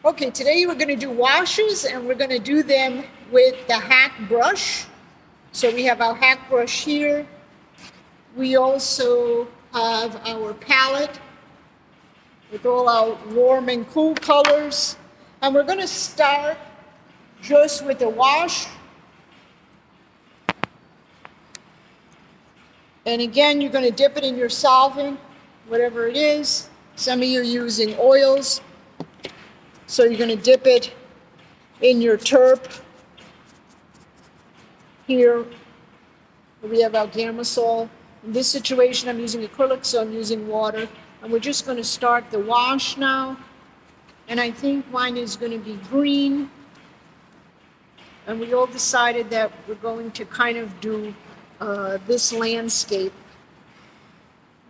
Okay, today we're going to do washes, and we're going to do them with the hack brush. So we have our hack brush here. We also have our palette with all our warm and cool colors. And we're going to start just with the wash. And again, you're going to dip it in your solvent, whatever it is. Some of you are using oils. So you're going to dip it in your turp. Here we have our Gamasol. In this situation, I'm using acrylic, so I'm using water. And we're just going to start the wash now. And I think mine is going to be green. And we all decided that we're going to kind of do this landscape.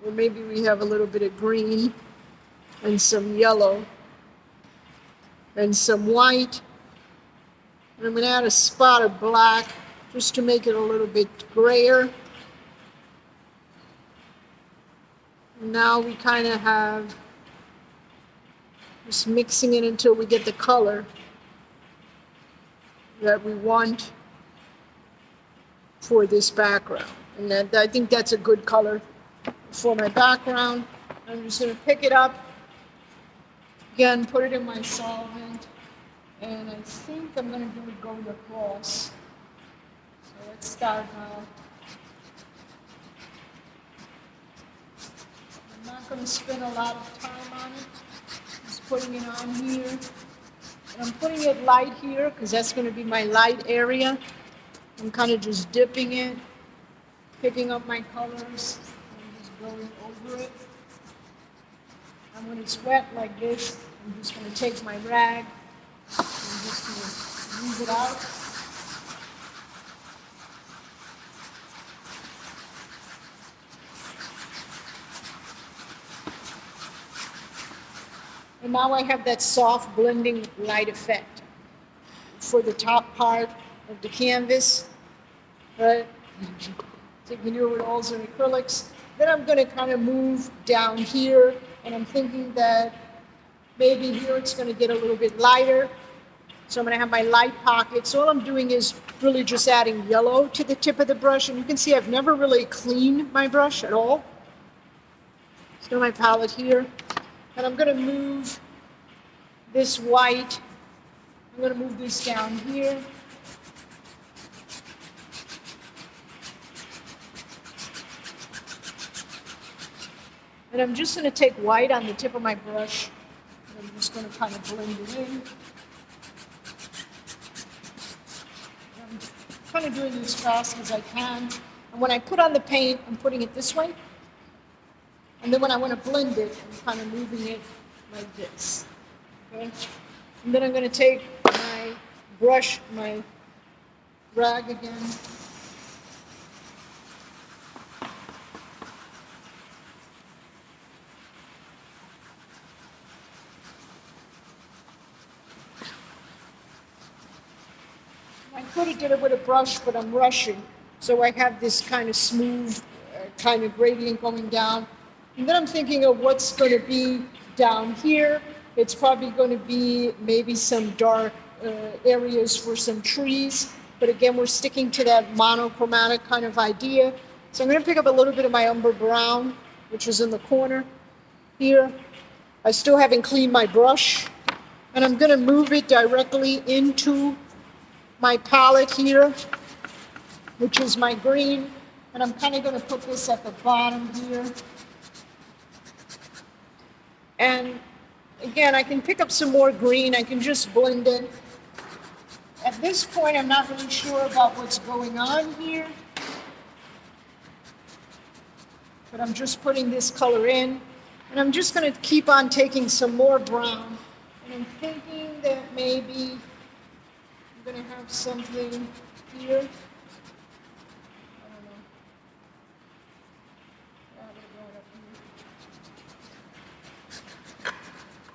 Or maybe we have a little bit of green and some yellow. And some white. And I'm going to add a spot of black just to make it a little bit grayer. Now we kind of have just mixing it until we get the color that we want for this background. And I think that's a good color for my background. I'm just going to pick it up. Again, put it in my solvent, and I think I'm going to do it going across. So let's start now. I'm not going to spend a lot of time on it. Just putting it on here. And I'm putting it light here because that's going to be my light area. I'm kind of just dipping it, picking up my colors, and just going over it. And when it's wet like this, I'm just going to take my rag and just going to move it out. And now I have that soft blending light effect for the top part of the canvas. Right? Taking it with oils and acrylics. Then I'm going to kind of move down here. And I'm thinking that maybe here it's going to get a little bit lighter. So I'm going to have my light pockets. So all I'm doing is really just adding yellow to the tip of the brush. And you can see I've never really cleaned my brush at all. So my palette here. And I'm going to move this white. I'm going to move this down here. And I'm just going to take white on the tip of my brush. And I'm just going to kind of blend it in. I'm kind of doing this as fast as I can. And when I put on the paint, I'm putting it this way. And then when I want to blend it, I'm kind of moving it like this. Okay? And then I'm going to take my brush, my rag again. I could have did it with a brush, but I'm rushing. So I have this kind of smooth kind of gradient going down. And then I'm thinking of what's going to be down here. It's probably going to be maybe some dark areas for some trees. But again, we're sticking to that monochromatic kind of idea. So I'm going to pick up a little bit of my umber brown, which is in the corner here. I still haven't cleaned my brush. And I'm going to move it directly into my palette here, which is my green, and I'm kind of going to put this at the bottom here. And again, I can pick up some more green. I can just blend it. At this point, I'm not really sure about what's going on here, but I'm just putting this color in, and I'm just going to keep on taking some more brown. And I'm thinking that maybe I'm going to have something here. I don't know.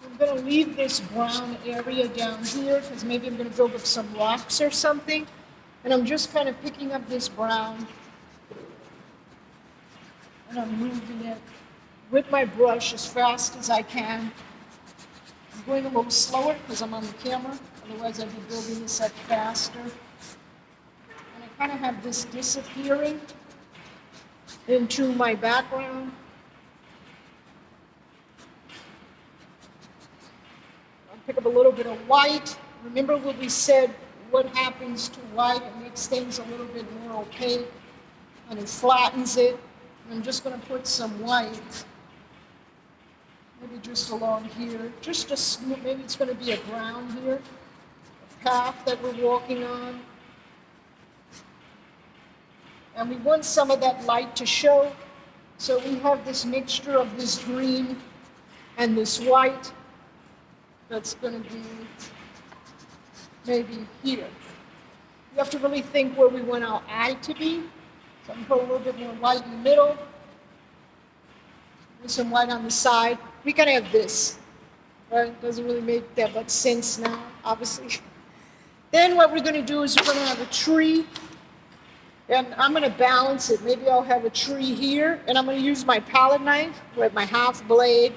I'm going to leave this brown area down here because maybe I'm going to build up some rocks or something. And I'm just kind of picking up this brown and I'm moving it with my brush as fast as I can. I'm going a little slower because I'm on the camera. Otherwise, I'd be building this up faster. And I kind of have this disappearing into my background. I'll pick up a little bit of white. Remember what we said, what happens to white? It makes things a little bit more opaque and it flattens it. And I'm just going to put some white, maybe just along here. Just a smooth, maybe it's going to be a brown here, a path that we're walking on. And we want some of that light to show. So we have this mixture of this green and this white that's going to be maybe here. You have to really think where we want our eye to be. So I'm going to put a little bit more white in the middle. With some white on the side. We can have this. Right? Doesn't really make that much sense now, obviously. Then what we're going to do is we're going to have a tree. And I'm going to balance it. Maybe I'll have a tree here. And I'm going to use my palette knife with my half blade.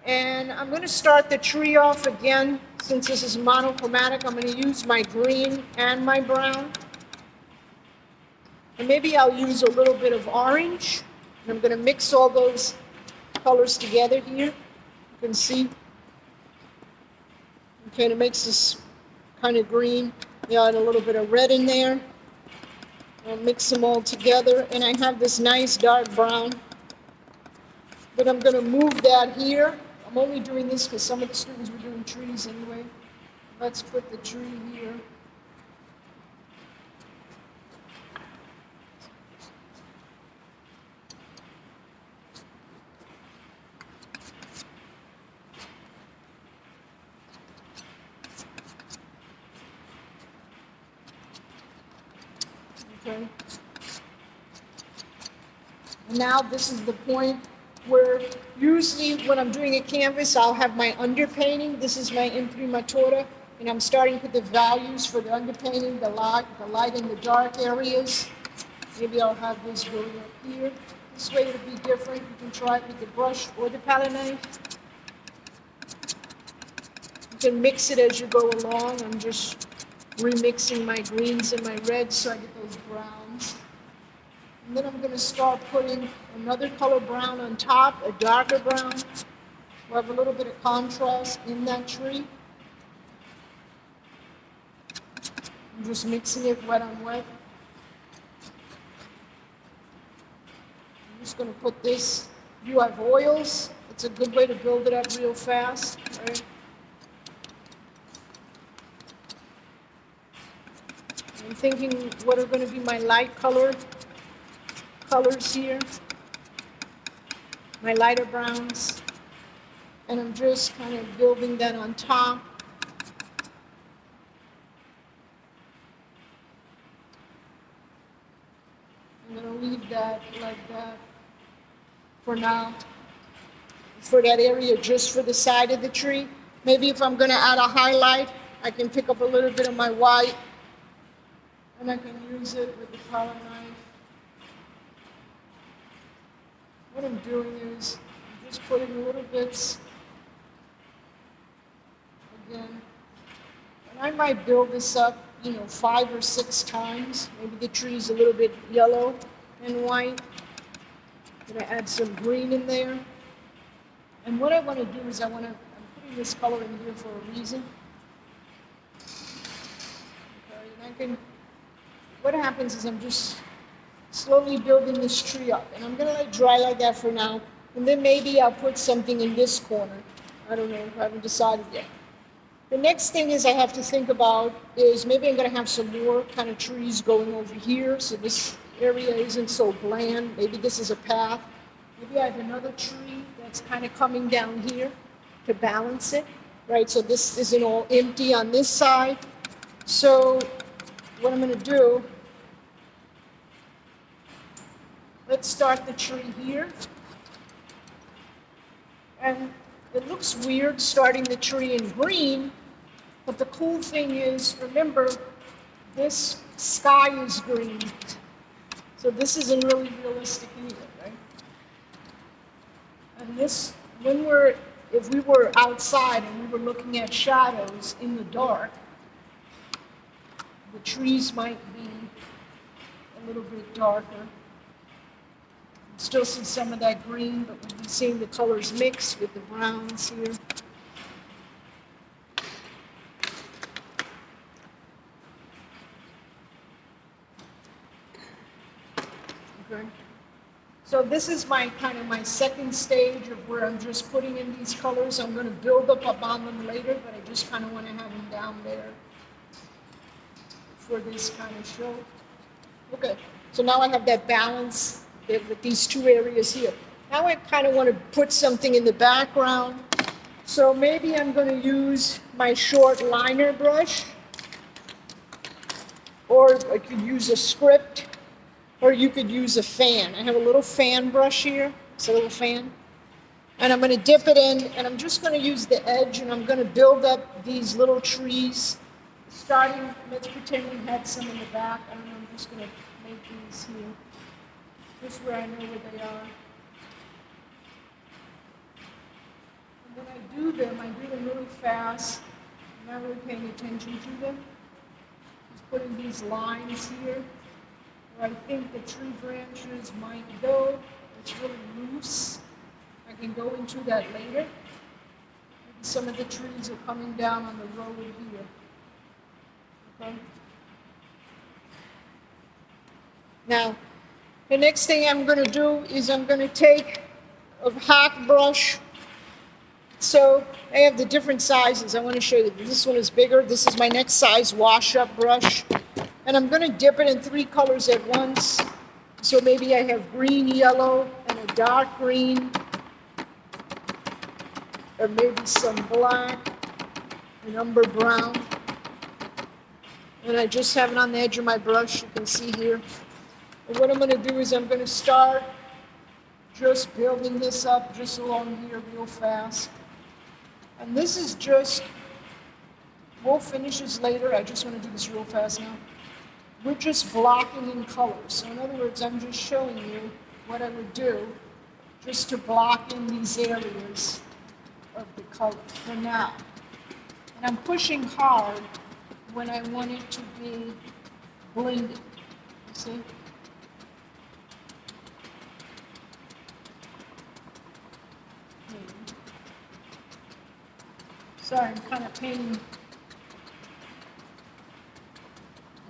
And I'm going to start the tree off again. Since this is monochromatic, I'm going to use my green and my brown. And maybe I'll use a little bit of orange. And I'm going to mix all those colors together here. You can see. Okay, and it makes this kind of green. Yeah, and a little bit of red in there. I'll mix them all together. And I have this nice dark brown. But I'm going to move that here. I'm only doing this because some of the students were doing trees anyway. Let's put the tree here. Okay. And now this is the point where usually when I'm doing a canvas, I'll have my underpainting. This is my imprimatura, and I'm starting with the values for the underpainting, the light and the dark areas. Maybe I'll have this going up here. This way it'll be different. You can try it with the brush or the palette knife. You can mix it as you go along. I'm just remixing my greens and my reds so I get those browns. And then I'm going to start putting another color brown on top, a darker brown. We'll have a little bit of contrast in that tree. I'm just mixing it wet on wet. I'm just going to put this. If you have oils, it's a good way to build it up real fast. Right? I'm thinking what are going to be my light colors here, my lighter browns, and I'm just kind of building that on top. I'm going to leave that like that for now, for that area, just for the side of the tree. Maybe if I'm going to add a highlight, I can pick up a little bit of my white, and I can use it with the palette knife. What I'm doing is I'm just putting little bits again. And I might build this up, 5 or 6 times. Maybe the tree's a little bit yellow and white. I'm going to add some green in there. And what I want to do is I'm putting this color in here for a reason. Okay, and what happens is I'm just slowly building this tree up. And I'm going to let it dry like that for now. And then maybe I'll put something in this corner. I don't know. I haven't decided yet. The next thing is I have to think about is maybe I'm going to have some more kind of trees going over here. So this area isn't so bland. Maybe this is a path. Maybe I have another tree that's kind of coming down here to balance it. Right? So this isn't all empty on this side. So what I'm going to do, let's start the tree here. And it looks weird starting the tree in green, but the cool thing is, remember, this sky is green. So this isn't really realistic either, right? And this, when we're if we were outside and we were looking at shadows in the dark, the trees might be a little bit darker. Still see some of that green, but we'll be seeing the colors mix with the browns here. Okay. So this is my kind of my second stage of where I'm just putting in these colors. I'm going to build up on them later, but I just kind of want to have them down there for this kind of show. Okay, so now I have that balance with these two areas here. Now I kind of want to put something in the background. So maybe I'm going to use my short liner brush, or I could use a script, or you could use a fan. I have a little fan brush here. It's a little fan. And I'm going to dip it in, and I'm just going to use the edge, and I'm going to build up these little trees. Starting, let's pretend we had some in the back. I don't know, I'm just going to make these here. Just where I know where they are. And when I do them really fast. I'm not really paying attention to them. Just putting these lines here where I think the tree branches might go. It's really loose. I can go into that later. Maybe some of the trees are coming down on the road here. Okay. Now, the next thing I'm going to do is I'm going to take a hot brush. So I have the different sizes. I want to show you. This one is bigger. This is my next size wash-up brush. And I'm going to dip it in 3 colors at once. So maybe I have green, yellow, and a dark green. Or maybe some black and umber brown. And I just have it on the edge of my brush, you can see here. And what I'm going to do is I'm going to start just building this up just along here real fast. And this is just, we'll finish this later. I just want to do this real fast now. We're just blocking in colors. So in other words, I'm just showing you what I would do just to block in these areas of the color for now. And I'm pushing hard when I want it to be blended. You see? Sorry, I'm kind of painting,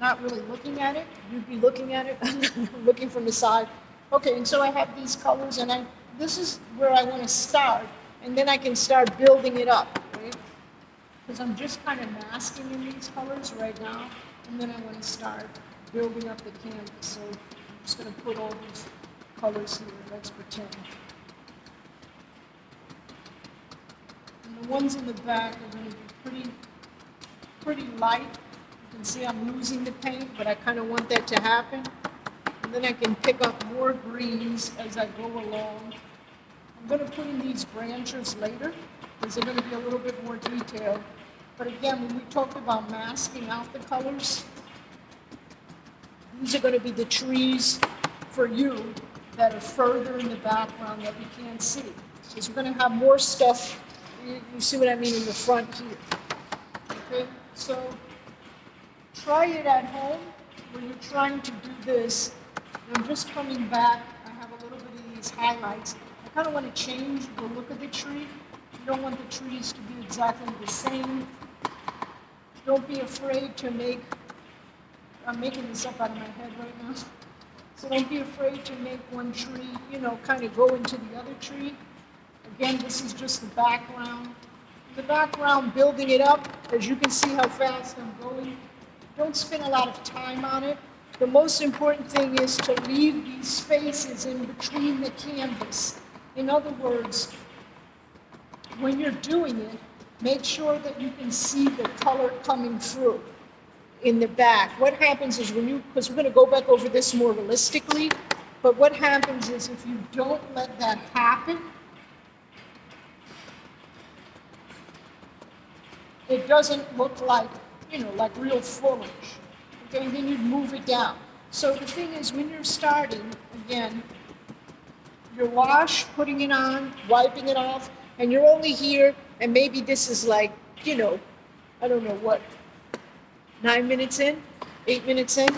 not really looking at it. You'd be looking at it. I'm looking from the side. Okay, and so I have these colors, and this is where I want to start, and then I can start building it up, right? Because I'm just kind of masking in these colors right now, and then I want to start building up the canvas. So I'm just going to put all these colors here. Let's pretend. And the ones in the back are going to be pretty light. You can see I'm losing the paint, but I kind of want that to happen. And then I can pick up more greens as I go along. I'm going to put in these branches later, because they're going to be a little bit more detailed. But again, when we talked about masking out the colors, these are going to be the trees for you that are further in the background that we can't see. So we're going to have more stuff, you see what I mean, in the front here. Okay, so try it at home when you're trying to do this. I'm just coming back. I have a little bit of these highlights. I kind of want to change the look of the tree. You don't want the trees to be exactly the same. Don't be afraid to make, I'm making this up out of my head right now. So don't be afraid to make one tree, kind of go into the other tree. Again, this is just the background. The background, building it up, as you can see how fast I'm going. Don't spend a lot of time on it. The most important thing is to leave these spaces in between the canvas. In other words, when you're doing it, make sure that you can see the color coming through in the back. What happens is because we're going to go back over this more realistically, but what happens is if you don't let that happen, it doesn't look like, like real foliage. Okay, and then you move it down. So the thing is, when you're starting, again, your wash, putting it on, wiping it off, and you're only here, and maybe this is like, I don't know what, 9 minutes in, 8 minutes in.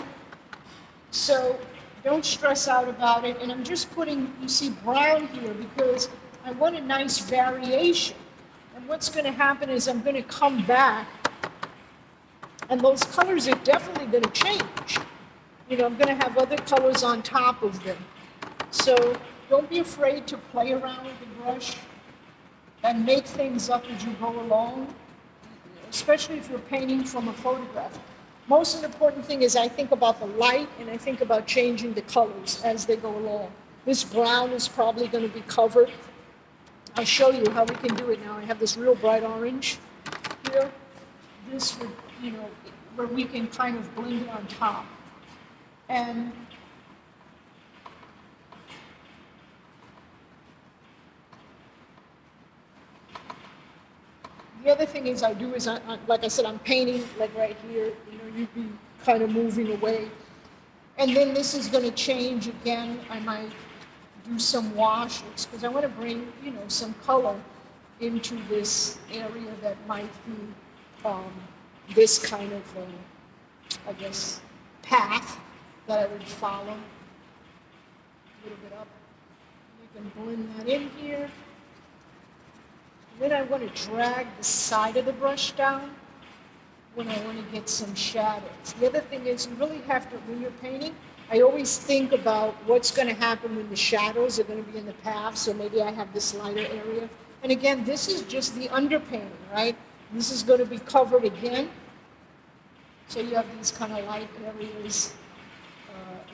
So don't stress out about it. And I'm just putting, you see, brown here because I want a nice variation. And what's going to happen is I'm going to come back, and those colors are definitely going to change. I'm going to have other colors on top of them. So don't be afraid to play around with the brush and make things up as you go along, especially if you're painting from a photograph. Most important thing is I think about the light and I think about changing the colors as they go along. This brown is probably going to be covered. I'll show you how we can do it now. I have this real bright orange here. This would, where we can kind of blend it on top. And the other thing is I do is, like I said, I'm painting like right here, you'd be kind of moving away. And then this is going to change again. I might do some washes because I want to bring, some color into this area that might be this kind of, I guess, path that I would follow. A little bit up. You can blend that in here. Then I want to drag the side of the brush down when I want to get some shadows. The other thing is you really have to, when you're painting, I always think about what's going to happen when the shadows are going to be in the path. So maybe I have this lighter area. And again, this is just the underpainting, right? This is going to be covered again. So you have these kind of light areas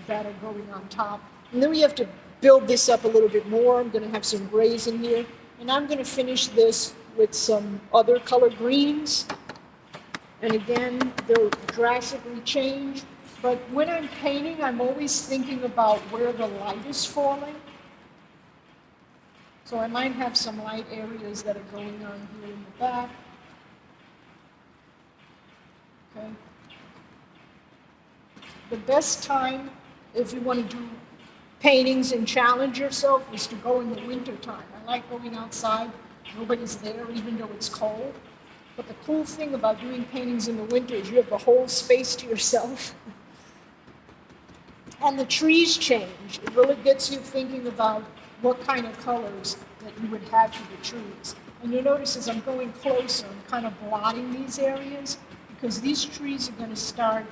that are going on top. And then we have to build this up a little bit more. I'm going to have some grays in here. And I'm going to finish this with some other color greens. And again, they'll drastically change. But when I'm painting, I'm always thinking about where the light is falling. So I might have some light areas that are going on here in the back. Okay. The best time, if you want to do paintings and challenge yourself, is to go in the winter time. I like going outside. Nobody's there, even though it's cold. But the cool thing about doing paintings in the winter is you have the whole space to yourself. And the trees change. It really gets you thinking about what kind of colors that you would have for the trees. And you'll notice as I'm going closer, I'm kind of blotting these areas because these trees are going to start,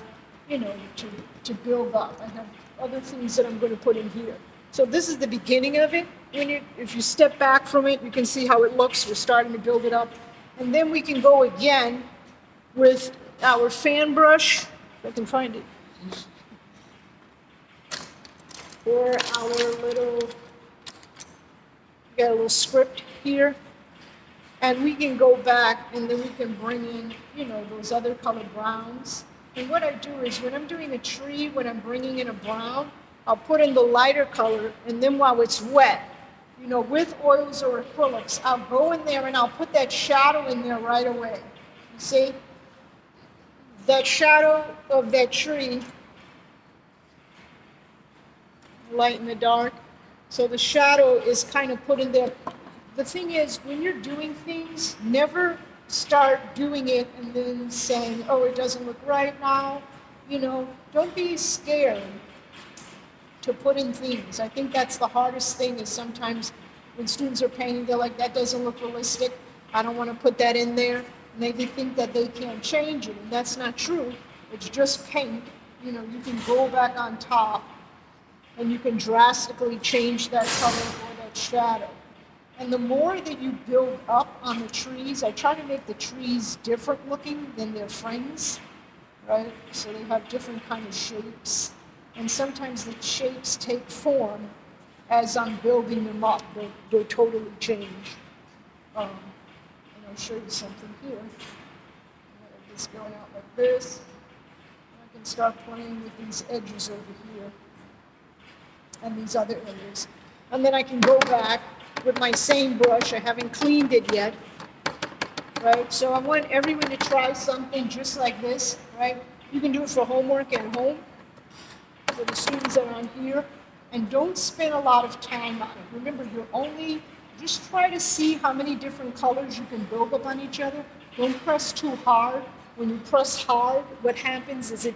to build up. I have other things that I'm going to put in here. So this is the beginning of it. If you step back from it, you can see how it looks. We're starting to build it up. And then we can go again with our fan brush, if I can find it, or our little, we got a little script here. And we can go back and then we can bring in, those other colored browns. And what I do is when I'm doing a tree, when I'm bringing in a brown, I'll put in the lighter color, and then while it's wet, with oils or acrylics, I'll go in there and I'll put that shadow in there right away. You see? That shadow of that tree, light in the dark. So the shadow is kind of put in there. The thing is, when you're doing things, never start doing it and then saying, oh, it doesn't look right now. Don't be scared to put in things. I think that's the hardest thing is sometimes when students are painting, they're like, that doesn't look realistic. I don't want to put that in there. And they think that they can't change it. And that's not true. It's just paint. You can go back on top and you can drastically change that color or that shadow. And the more that you build up on the trees, I try to make the trees different looking than their friends, right? So they have different kind of shapes. And sometimes the shapes take form as I'm building them up. They'll totally change. And I'll show you something here. This going out like this. I can start playing with these edges over here and these other areas. And then I can go back with my same brush. I haven't cleaned it yet, right? So I want everyone to try something just like this, right? You can do it for homework at home, for the students that are on here, and don't spend a lot of time on it. Remember, you're only just try to see how many different colors you can build up on each other. Don't press too hard. When you press hard, what happens is it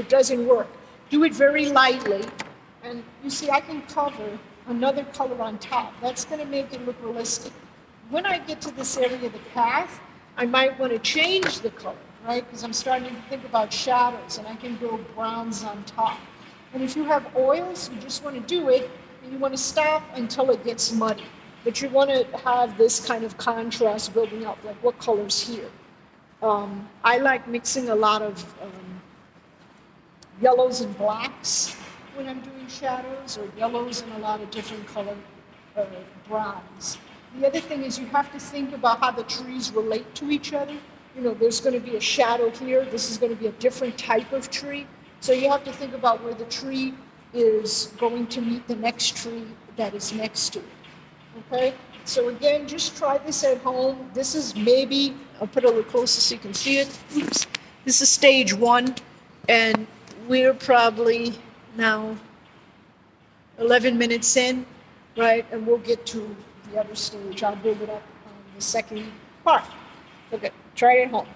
doesn't work. Do it very lightly. And you see, I can cover another color on top. That's going to make it look realistic. When I get to this area of the path, I might want to change the color, right? Because I'm starting to think about shadows, and I can go browns on top. And if you have oils, you just want to do it, and you want to stop until it gets muddy. But you want to have this kind of contrast building up, like what color's here. I like mixing a lot of yellows and blacks when I'm doing shadows, or yellows and a lot of different color browns. The other thing is you have to think about how the trees relate to each other. You know, there's going to be a shadow here. This is going to be a different type of tree. So you have to think about where the tree is going to meet the next tree that is next to it. Okay? So again, just try this at home. This is maybe, I'll put it a little closer so you can see it. Oops. This is stage 1, and we're probably now 11 minutes in, right? And we'll get to the other stage. I'll build it up on the second part. Okay, try it at home.